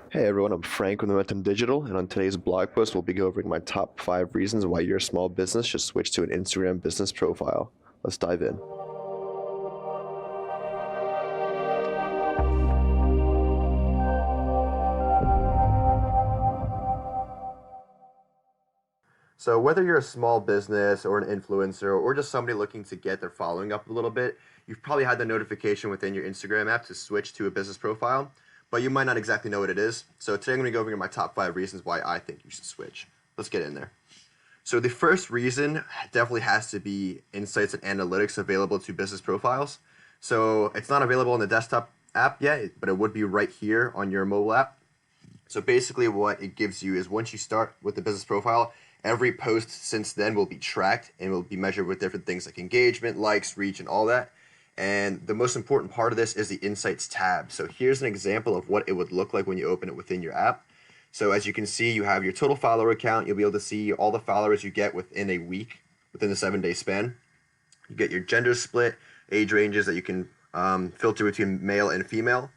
Hey everyone, I'm Frank with Momentum Digital, and on today's blog post, we'll be covering my top 5 reasons why your small business should switch to an Instagram business profile. Let's dive in. So, whether you're a small business or an influencer or just somebody looking to get their following up a little bit, you've probably had the notification within your Instagram app to switch to a business profile, but you might not exactly know what it is. So, today I'm going to go over my top 5 reasons why I think you should switch. Let's get in there. So the first reason definitely has to be insights and analytics available to business profiles. So it's not available on the desktop app yet, but it would be right here on your mobile app. So basically what it gives you is once you start with the business profile, every post since then will be tracked and will be measured with different things like engagement, likes, reach, and all that. And the most important part of this is the Insights tab. So here's an example of what it would look like when you open it within your app. So as you can see, you have your total follower count. You'll be able to see all the followers you get within a week, within the 7-day span. You get your gender split, age ranges that you can filter between male and female.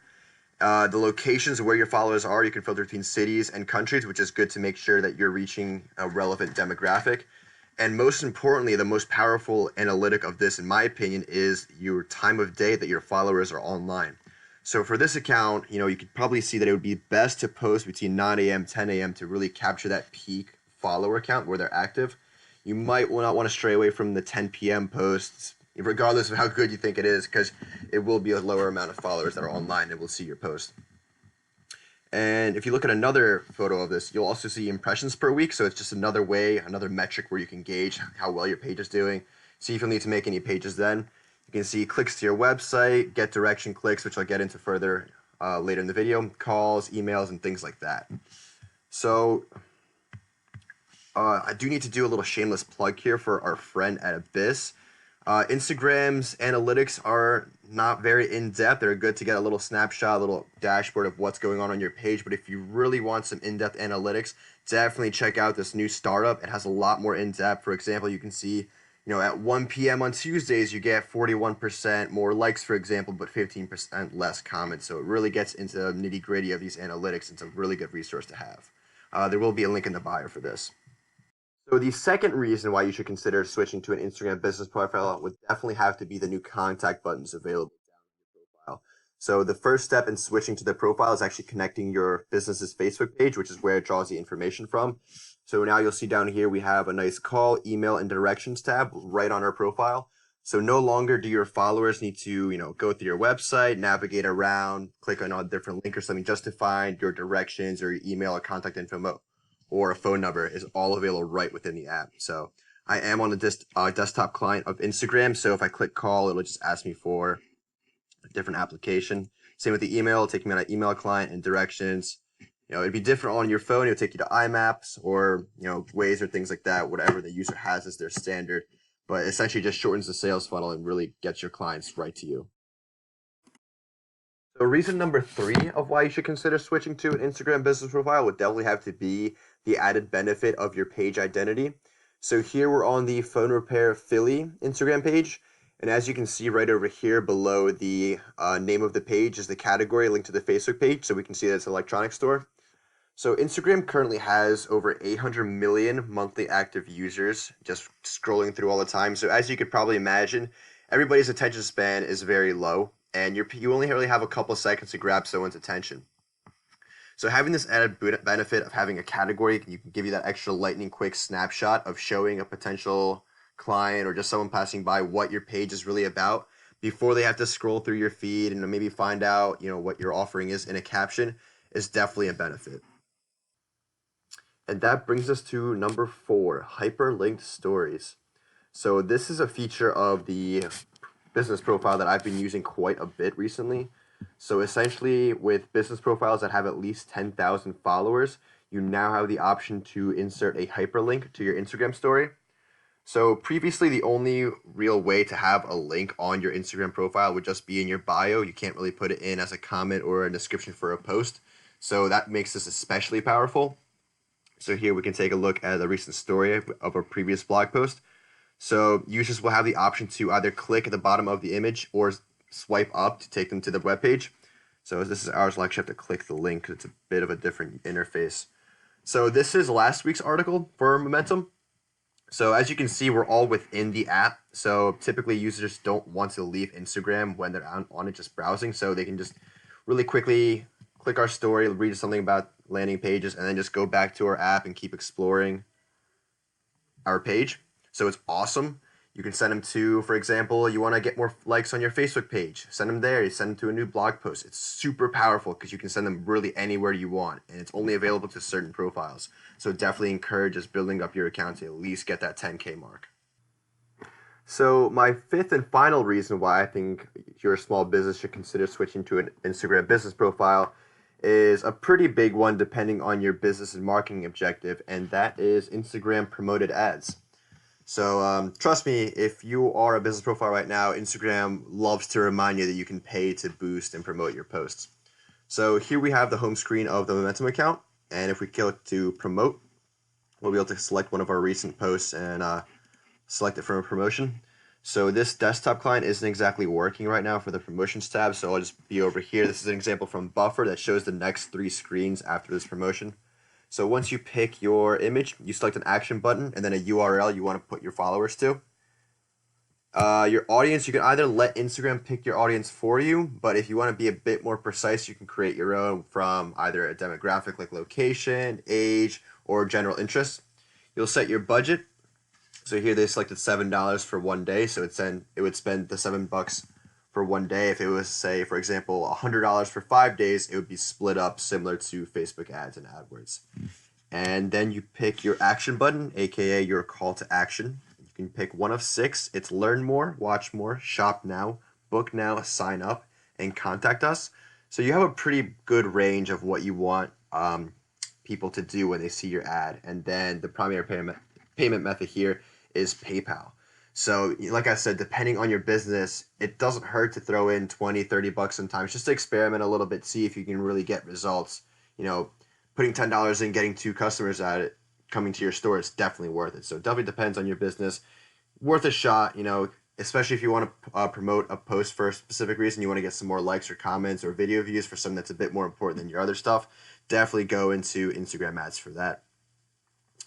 The locations where your followers are, you can filter between cities and countries, which is good to make sure that you're reaching a relevant demographic. And most importantly, the most powerful analytic of this, in my opinion, is your time of day that your followers are online. So for this account, you could probably see that it would be best to post between 9 a.m., 10 a.m. to really capture that peak follower count where they're active. You might not want to stray away from the 10 p.m. posts, regardless of how good you think it is, because it will be a lower amount of followers that are online and will see your post. And if you look at another photo of this, you'll also see impressions per week. So it's just another way, another metric where you can gauge how well your page is doing. See if you'll need to make any pages then. You can see clicks to your website, get direction clicks, which I'll get into further later in the video, calls, emails, and things like that. So I do need to do a little shameless plug here for our friend at Abyss. Instagram's analytics are not very in-depth. They're good to get a little snapshot, a little dashboard of what's going on your page. But if you really want some in-depth analytics, definitely check out this new startup. It has a lot more in-depth. For example, you can see, at 1 p.m. on Tuesdays, you get 41% more likes, for example, but 15% less comments. So it really gets into the nitty-gritty of these analytics. It's a really good resource to have. There will be a link in the bio for this. So the second reason why you should consider switching to an Instagram business profile would definitely have to be the new contact buttons available down in your profile. So the first step in switching to the profile is actually connecting your business's Facebook page, which is where it draws the information from. So now you'll see down here we have a nice call, email, and directions tab right on our profile. So no longer do your followers need to, go through your website, navigate around, click on a different link or something just to find your directions or your email or contact info or a phone number is all available right within the app. So I am on the desktop client of Instagram. So if I click call, it'll just ask me for a different application. Same with the email, it'll take me on an email client and directions. It'd be different on your phone. It'll take you to iMaps or, Waze or things like that, whatever the user has as their standard. But essentially just shortens the sales funnel and really gets your clients right to you. So reason number 3 of why you should consider switching to an Instagram business profile would definitely have to be the added benefit of your page identity. So here we're on the Phone Repair Philly Instagram page. And as you can see right over here below the name of the page is the category linked to the Facebook page. So we can see that it's an electronics store. So Instagram currently has over 800 million monthly active users just scrolling through all the time. So as you could probably imagine, everybody's attention span is very low and you only really have a couple seconds to grab someone's attention. So having this added benefit of having a category can give you that extra lightning quick snapshot of showing a potential client or just someone passing by what your page is really about before they have to scroll through your feed and maybe find out, what your offering is in a caption is definitely a benefit. And that brings us to number 4, Hyperlinked Stories. So this is a feature of the business profile that I've been using quite a bit recently. So essentially with business profiles that have at least 10,000 followers, you now have the option to insert a hyperlink to your Instagram story. So previously, the only real way to have a link on your Instagram profile would just be in your bio. You can't really put it in as a comment or a description for a post. So that makes this especially powerful. So here we can take a look at a recent story of a previous blog post. So users will have the option to either click at the bottom of the image or swipe up to take them to the web page. So this is ours. I'll actually have to click the link because it's a bit of a different interface. So this is last week's article for Momentum. So as you can see, we're all within the app. So typically users don't want to leave Instagram when they're on it just browsing. So they can just really quickly click our story, read something about landing pages, and then just go back to our app and keep exploring our page. So it's awesome. You can send them to, for example, you want to get more likes on your Facebook page. Send them there. You send them to a new blog post. It's super powerful because you can send them really anywhere you want, and it's only available to certain profiles. So definitely encourage us building up your account to at least get that 10K mark. So my fifth and final reason why I think your small business should consider switching to an Instagram business profile is a pretty big one depending on your business and marketing objective, and that is Instagram promoted ads. So trust me, if you are a business profile right now, Instagram loves to remind you that you can pay to boost and promote your posts. So here we have the home screen of the Momentum account, and if we click to promote, we'll be able to select one of our recent posts and select it from a promotion. So this desktop client isn't exactly working right now for the promotions tab, so I'll just be over here. This is an example from Buffer that shows the next 3 screens after this promotion. So once you pick your image, you select an action button and then a URL you want to put your followers to. Your audience, you can either let Instagram pick your audience for you, but if you want to be a bit more precise, you can create your own from either a demographic like location, age, or general interest. You'll set your budget. So here they selected $7 for 1 day, so it would spend the $7 for 1 day. If it was, say, for example, $100 for 5 days, it would be split up similar to Facebook ads and AdWords. And then you pick your action button, aka your call to action. You can pick one of 6. It's learn more, watch more, shop now, book now, sign up, and contact us. So you have a pretty good range of what you want people to do when they see your ad. And then the primary payment method here is PayPal. So like I said, depending on your business, it doesn't hurt to throw in 20, 30 bucks sometimes just to experiment a little bit, see if you can really get results. Putting $10 in, getting 2 customers at it, coming to your store is definitely worth it. So it definitely depends on your business. Worth a shot, especially if you want to promote a post for a specific reason, you want to get some more likes or comments or video views for something that's a bit more important than your other stuff. Definitely go into Instagram ads for that.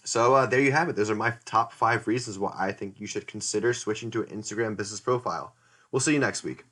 So there you have it. Those are my top 5 reasons why I think you should consider switching to an Instagram business profile. We'll see you next week.